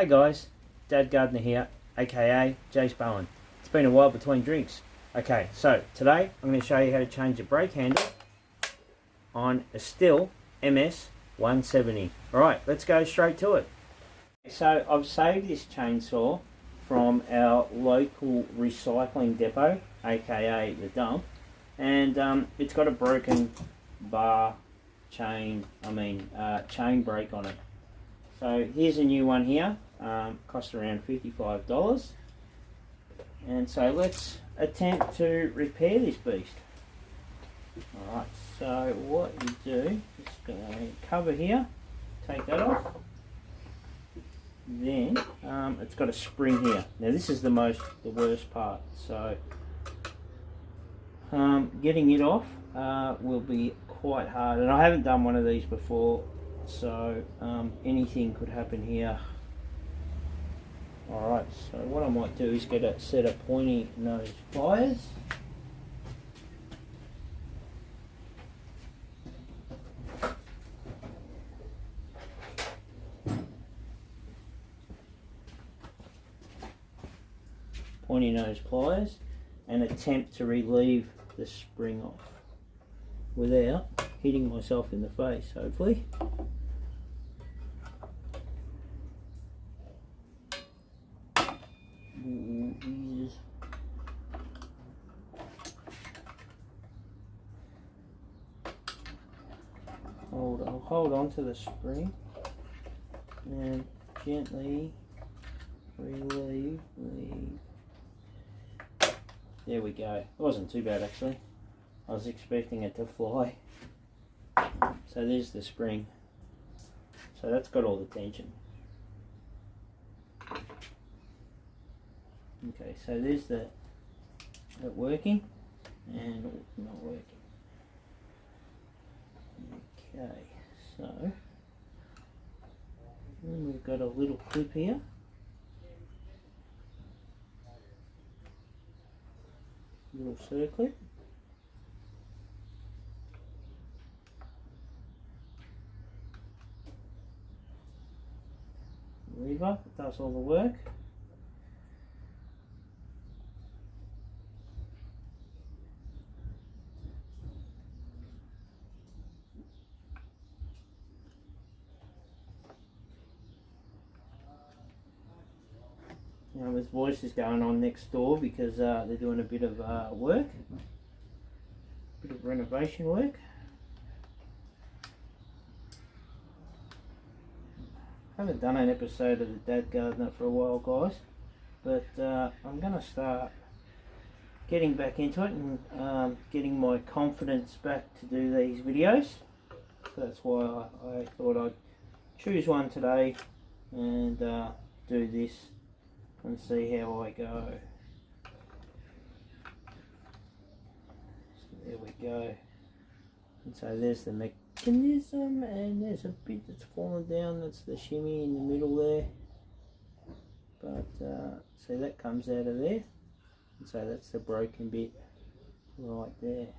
Hey guys, Dad Gardner here, aka Jace Bowen. It's been a while between drinks. Okay, so today I'm going to show you how to change the brake handle on a Stihl MS170. Alright, let's go straight to it. So I've saved this chainsaw from our local recycling depot, aka the dump, and it's got a broken chain brake on it. So here's a new one here, cost around $55. And so let's attempt to repair this beast. Alright, so what you do, just go cover here, take that off. Then it's got a spring here. Now this is the worst part. So getting it off will be quite hard, and I haven't done one of these before, so anything could happen here. Alright, so what I might do is get a set of pointy nose pliers. Pointy nose pliers, and attempt to relieve the spring off without hitting myself in the face, hopefully. Hold on to the spring and gently relieve. There we go. It wasn't too bad actually. I was expecting it to fly. So there's the spring. So that's got all the tension. Okay, so there's it working and not working. Okay, so then we've got a little clip here. Little circlip. Lever, it does all the work. Now there's voices going on next door because they're doing a bit of work, a bit of renovation work. I haven't done an episode of the Dad Gardener for a while, guys, but I'm going to start getting back into it and getting my confidence back to do these videos. So that's why I thought I'd choose one today and do this and see how I go. So there we go. And so there's the mechanism, and there's a bit that's fallen down. That's the shimmy in the middle there. But see, that comes out of there. And so that's the broken bit right there.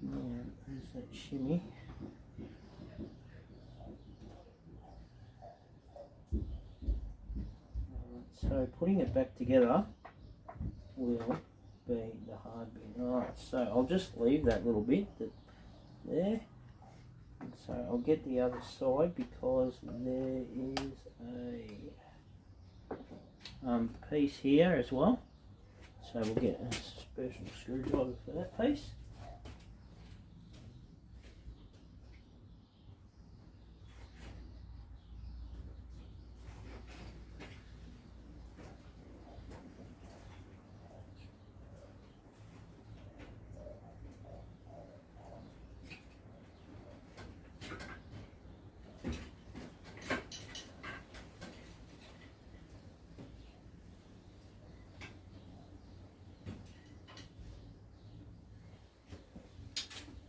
And there's that shimmy. So putting it back together will be the hard bit. Alright, so I'll just leave that little bit there. And so I'll get the other side because there is a piece here as well. So we'll get a special screwdriver for that piece.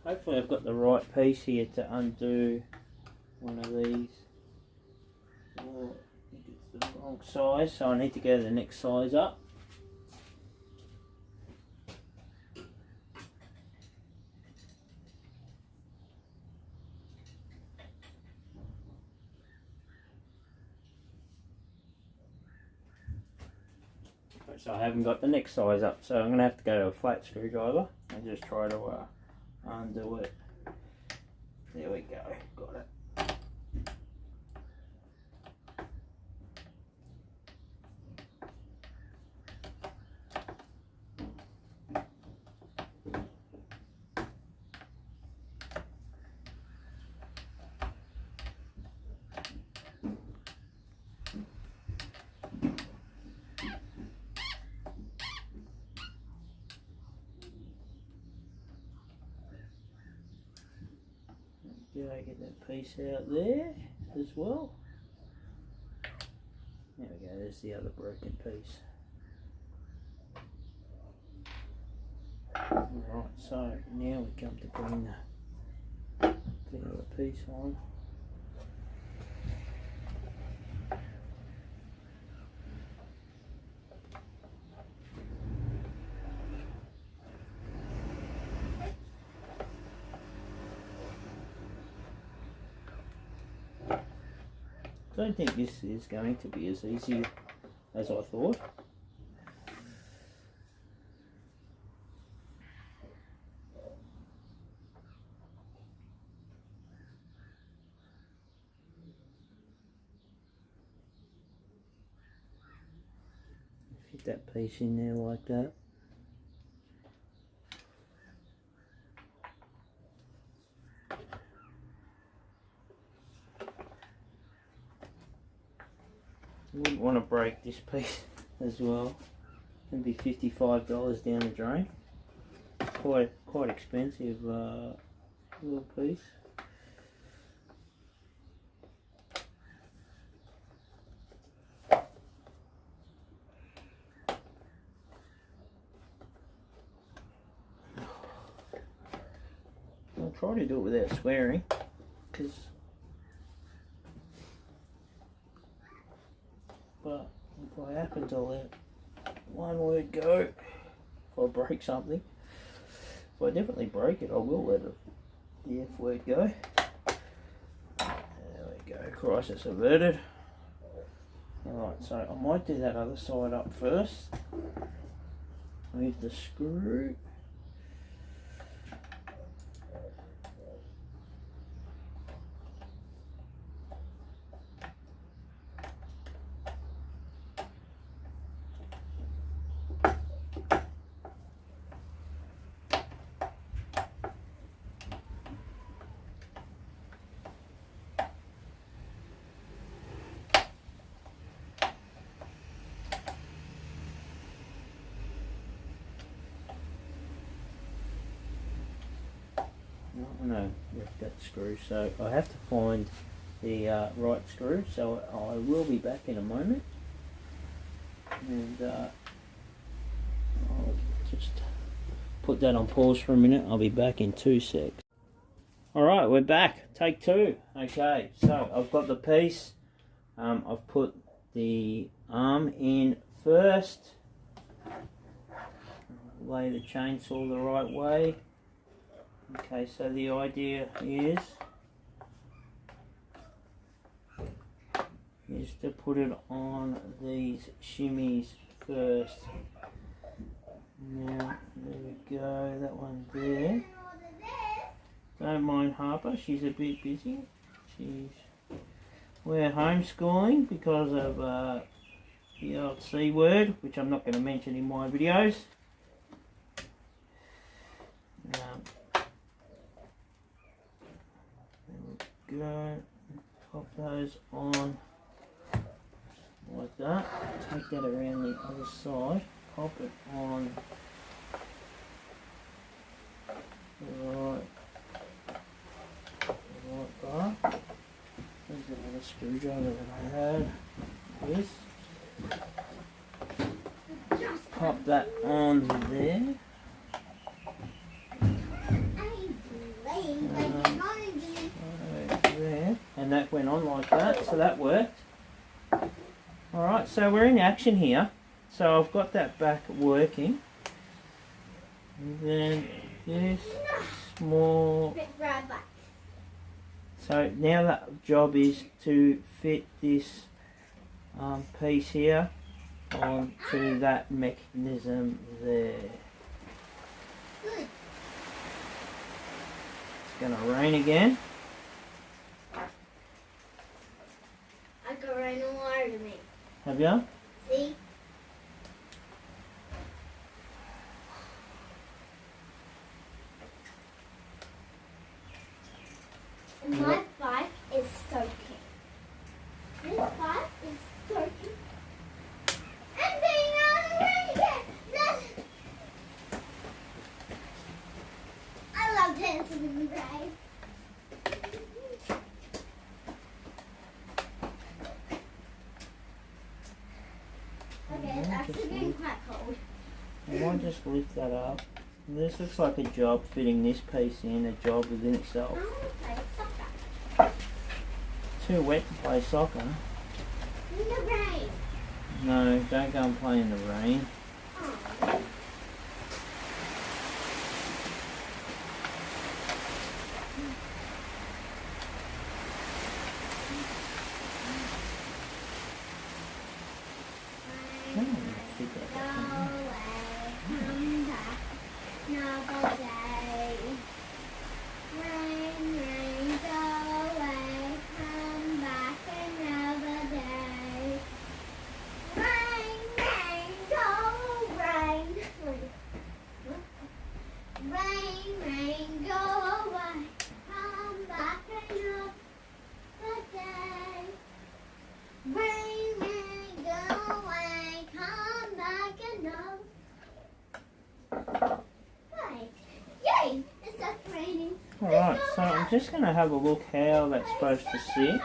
Hopefully I've got the right piece here to undo one of these. I think it's the wrong size, so I need to go to the next size up. so I haven't got the next size up, so I'm going to have to go to a flat screwdriver and just try to undo it. There we go, got it. Did I get that piece out there as well? There we go, there's the other broken piece. Alright, so now we come to bring the other piece on. I don't think this is going to be as easy as I thought. Fit that piece in there like that. You wouldn't want to break this piece as well. It'd be $55 down the drain. Quite expensive little piece. I'll try to do it without swearing, but if I happen to let one word go, if I break something, if I definitely break it, I will let the F word go. There we go, crisis averted. Alright, so I might do that other side up first. Move the screw. No, that screw, so I have to find the right screw, so I will be back in a moment, and I'll just put that on pause for a minute. I'll be back in 2 secs. Alright, we're back, take two. Okay, so I've got the piece, I've put the arm in first, lay the chainsaw the right way. Okay, so the idea is to put it on these shimmies first. Now, there we go, that one there. Don't mind Harper, she's a bit busy. We're homeschooling because of the old C word, which I'm not going to mention in my videos. Go, pop those on like that, take that around the other side, pop it on the right bar. There's another screwdriver that I had, this, pop that on there. And that went on like that, so that worked. Alright, so we're in action here. So I've got that back working. And then this small. So now that job is to fit this piece here onto that mechanism there. Good. It's going to rain again. I got rain all over me. Have you? See? And my bike is soaking. This bike is soaking. And being on the rain again. Look. I love dancing in the rain. Okay, it's actually getting quite cold. I might just lift that up. This looks like a job fitting this piece in, a job within itself. I want to play soccer. Too wet to play soccer. In the rain. No, don't go and play in the rain. Oh. Oh, keep that Go back away, come back another day. Rain, rain, go away, come back another day. Rain, rain, go, rain. Rain, rain, go away, come back another day. Rain, rain, go away, come back another. Right. Yay! It stopped raining. Alright, so I'm just going to have a look how that's supposed to sit.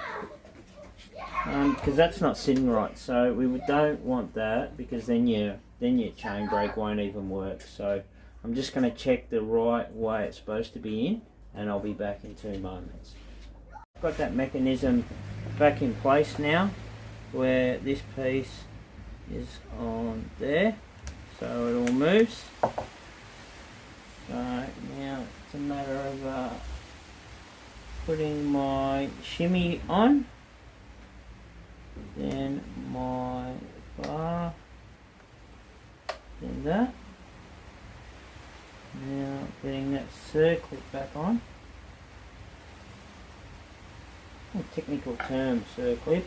Because that's not sitting right, so we don't want that, because then your chain brake won't even work. So I'm just going to check the right way it's supposed to be in, and I'll be back in 2 moments. I've got that mechanism back in place now, where this piece is on there, so it all moves. So now it's a matter of putting my shimmy on, then my bar, then that. Now getting that circlip back on. A technical term, circlip.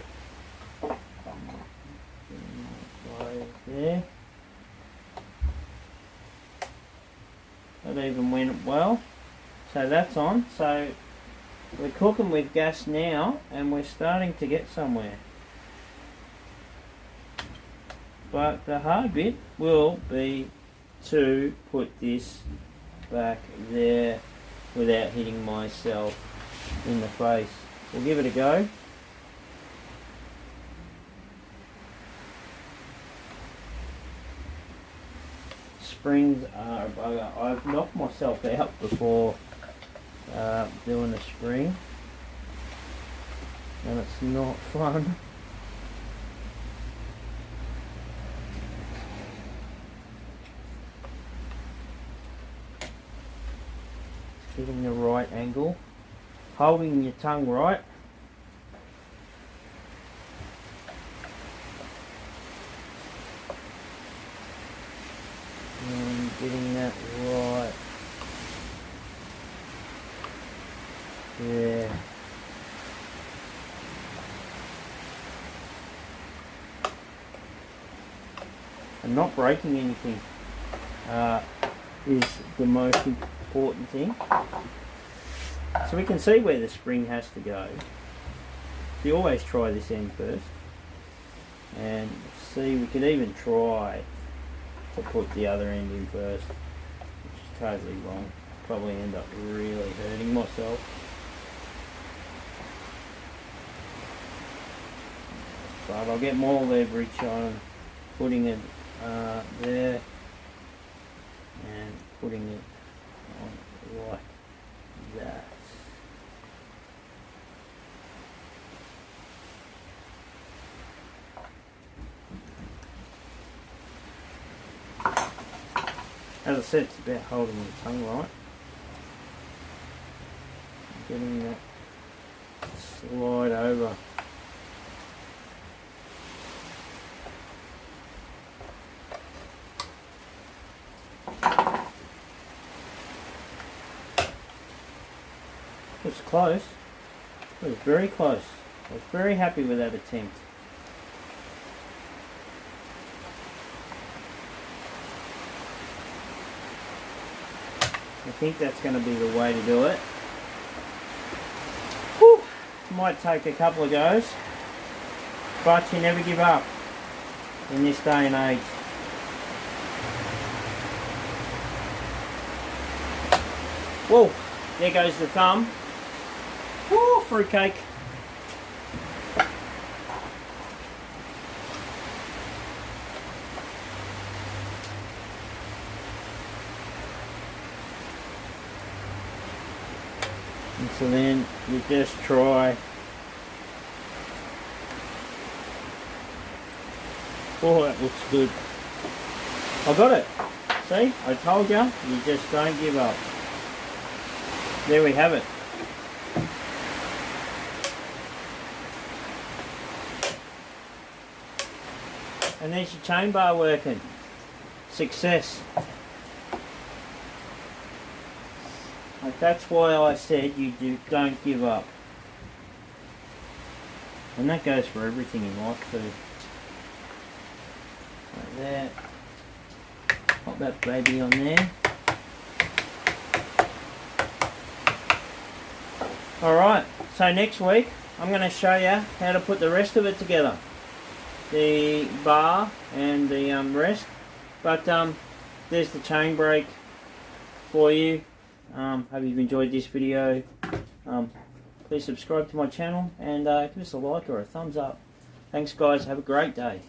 There. That even went well. So that's on. So we're cooking with gas now, and we're starting to get somewhere. But the hard bit will be to put this back there without hitting myself in the face. We'll give it a go. Springs are a bugger. I've knocked myself out before doing a spring, and it's not fun. Getting the right angle, holding your tongue right. And getting that right there. And not breaking anything is the most important thing. So we can see where the spring has to go. So you always try this end first. And see, we could even try to put the other end in first, which is totally wrong. Probably end up really hurting myself. But I'll get more leverage on putting it there and putting it on like that. As I said, it's about holding the tongue right. Getting that slide over. It was close. It was very close. I was very happy with that attempt. I think that's going to be the way to do it. Whew. Might take a couple of goes, but you never give up in this day and age. Whoa, there goes the thumb. Woo, fruitcake. And so then you just try. Oh, that looks good. I got it. See, I told you, you just don't give up. There we have it. And there's your chain bar working. Success. Like, that's why I said don't give up. And that goes for everything in life too. Like that. Pop that baby on there. Alright, so next week I'm going to show you how to put the rest of it together. The bar and the rest. But there's the chain brake for you. Hope you've enjoyed this video. Please subscribe to my channel and give us a like or a thumbs up. Thanks guys, have a great day.